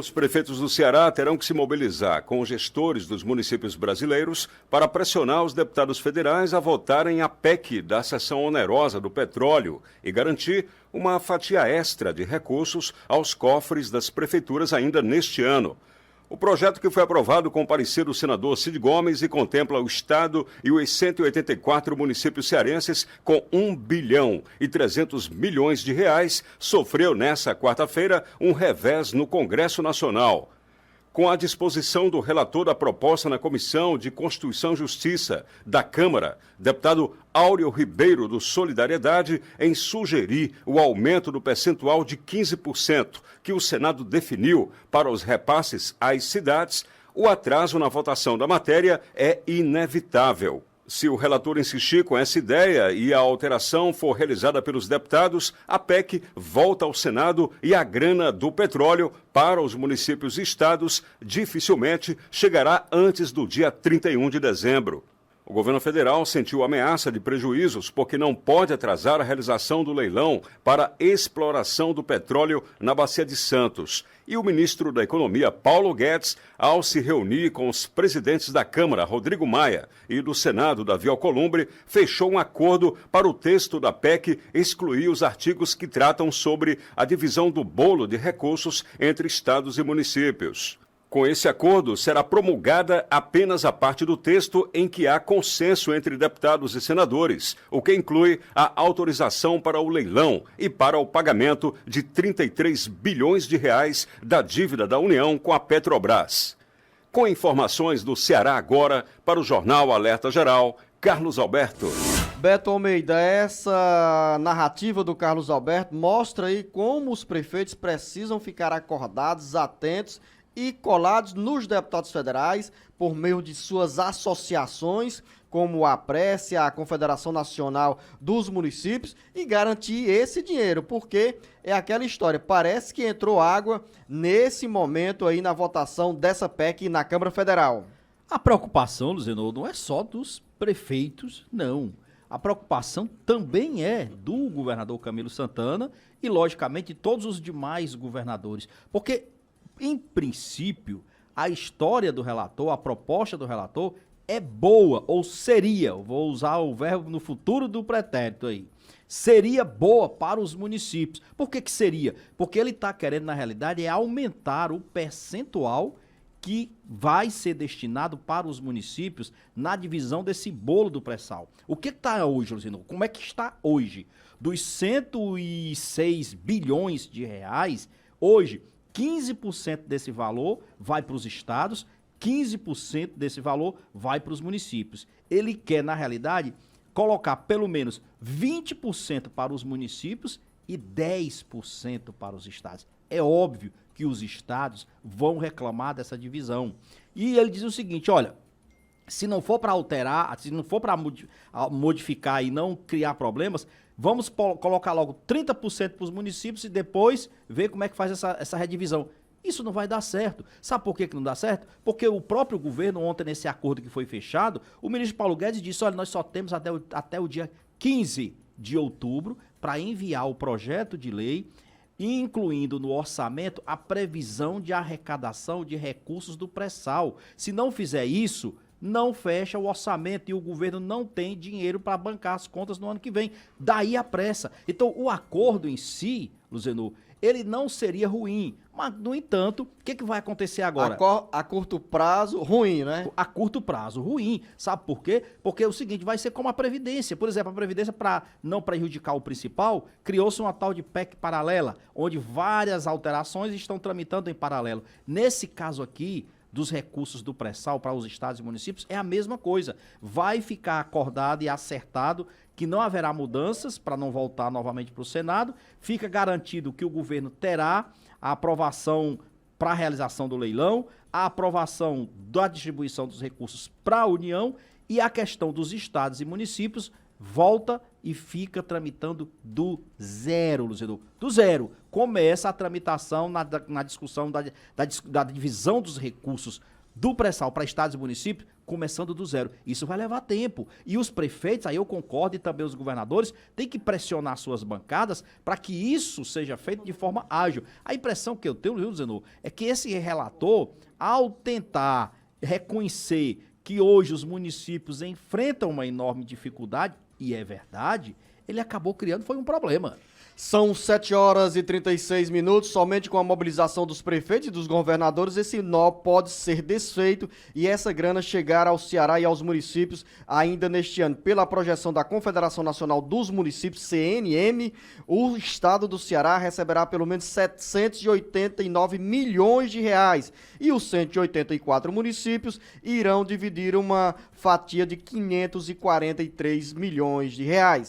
Os prefeitos do Ceará terão que se mobilizar com os gestores dos municípios brasileiros para pressionar os deputados federais a votarem a PEC da cessão onerosa do petróleo e garantir uma fatia extra de recursos aos cofres das prefeituras ainda neste ano. O projeto, que foi aprovado com o parecer do senador Cid Gomes e contempla o Estado e os 184 municípios cearenses com 1 bilhão e 300 milhões de reais, sofreu nesta quarta-feira um revés no Congresso Nacional. Com a disposição do relator da proposta na Comissão de Constituição e Justiça da Câmara, deputado Áureo Ribeiro, do Solidariedade, em sugerir o aumento do percentual de 15% que o Senado definiu para os repasses às cidades, o atraso na votação da matéria é inevitável. Se o relator insistir com essa ideia e a alteração for realizada pelos deputados, a PEC volta ao Senado e a grana do petróleo para os municípios e estados dificilmente chegará antes do dia 31 de dezembro. O governo federal sentiu ameaça de prejuízos porque não pode atrasar a realização do leilão para exploração do petróleo na Bacia de Santos. E o ministro da Economia, Paulo Guedes, ao se reunir com os presidentes da Câmara, Rodrigo Maia, e do Senado, Davi Alcolumbre, fechou um acordo para o texto da PEC excluir os artigos que tratam sobre a divisão do bolo de recursos entre estados e municípios. Com esse acordo, será promulgada apenas a parte do texto em que há consenso entre deputados e senadores, o que inclui a autorização para o leilão e para o pagamento de 33 bilhões de reais da dívida da União com a Petrobras. Com informações do Ceará Agora, para o Jornal Alerta Geral, Carlos Alberto. Beto Almeida, essa narrativa do Carlos Alberto mostra aí como os prefeitos precisam ficar acordados, atentos e colados nos deputados federais por meio de suas associações, como a Prece, a Confederação Nacional dos Municípios, e garantir esse dinheiro, porque é aquela história, parece que entrou água nesse momento aí na votação dessa PEC na Câmara Federal. A preocupação, Luziano, não é só dos prefeitos, não. A preocupação também é do governador Camilo Santana e, logicamente, de todos os demais governadores, porque em princípio, a história do relator, a proposta do relator é boa, ou seria, eu vou usar o verbo no futuro do pretérito aí, seria boa para os municípios. Por que seria? Porque ele está querendo, na realidade, aumentar o percentual que vai ser destinado para os municípios na divisão desse bolo do pré-sal. O que está hoje, Luciano? Como é que está hoje? Dos 106 bilhões de reais, hoje, 15% desse valor vai para os estados, 15% desse valor vai para os municípios. Ele quer, na realidade, colocar pelo menos 20% para os municípios e 10% para os estados. É óbvio que os estados vão reclamar dessa divisão. E ele diz o seguinte, olha, se não for para alterar, se não for para modificar e não criar problemas, vamos colocar logo 30% para os municípios e depois ver como é que faz essa redivisão. Isso não vai dar certo. Sabe por que não dá certo? Porque o próprio governo, ontem nesse acordo que foi fechado, o ministro Paulo Guedes disse, olha, nós só temos até o dia 15 de outubro para enviar o projeto de lei, incluindo no orçamento a previsão de arrecadação de recursos do pré-sal. Se não fizer isso, não fecha o orçamento e o governo não tem dinheiro para bancar as contas no ano que vem. Daí a pressa. Então, o acordo em si, Luziano, ele não seria ruim. Mas, no entanto, o que vai acontecer agora? A curto prazo, ruim, né? A curto prazo, ruim. Sabe por quê? Porque é o seguinte, vai ser como a Previdência. Por exemplo, a Previdência, para não prejudicar o principal, criou-se uma tal de PEC paralela, onde várias alterações estão tramitando em paralelo. Nesse caso aqui, dos recursos do pré-sal para os estados e municípios, é a mesma coisa. Vai ficar acordado e acertado que não haverá mudanças para não voltar novamente para o Senado. Fica garantido que o governo terá a aprovação para a realização do leilão, a aprovação da distribuição dos recursos para a União e a questão dos estados e municípios volta e fica tramitando do zero, Luciano. Do zero. Começa a tramitação na discussão da divisão dos recursos do pré-sal para estados e municípios, começando do zero. Isso vai levar tempo. E os prefeitos, aí eu concordo, e também os governadores, têm que pressionar suas bancadas para que isso seja feito de forma ágil. A impressão que eu tenho, viu, Zenô, é que esse relator, ao tentar reconhecer que hoje os municípios enfrentam uma enorme dificuldade, e é verdade, ele acabou criando, foi um problema. São 7 horas e 36 minutos, somente com a mobilização dos prefeitos e dos governadores esse nó pode ser desfeito e essa grana chegar ao Ceará e aos municípios ainda neste ano. Pela projeção da Confederação Nacional dos Municípios, CNM, o estado do Ceará receberá pelo menos 789 milhões de reais e os 184 municípios irão dividir uma fatia de 543 milhões de reais.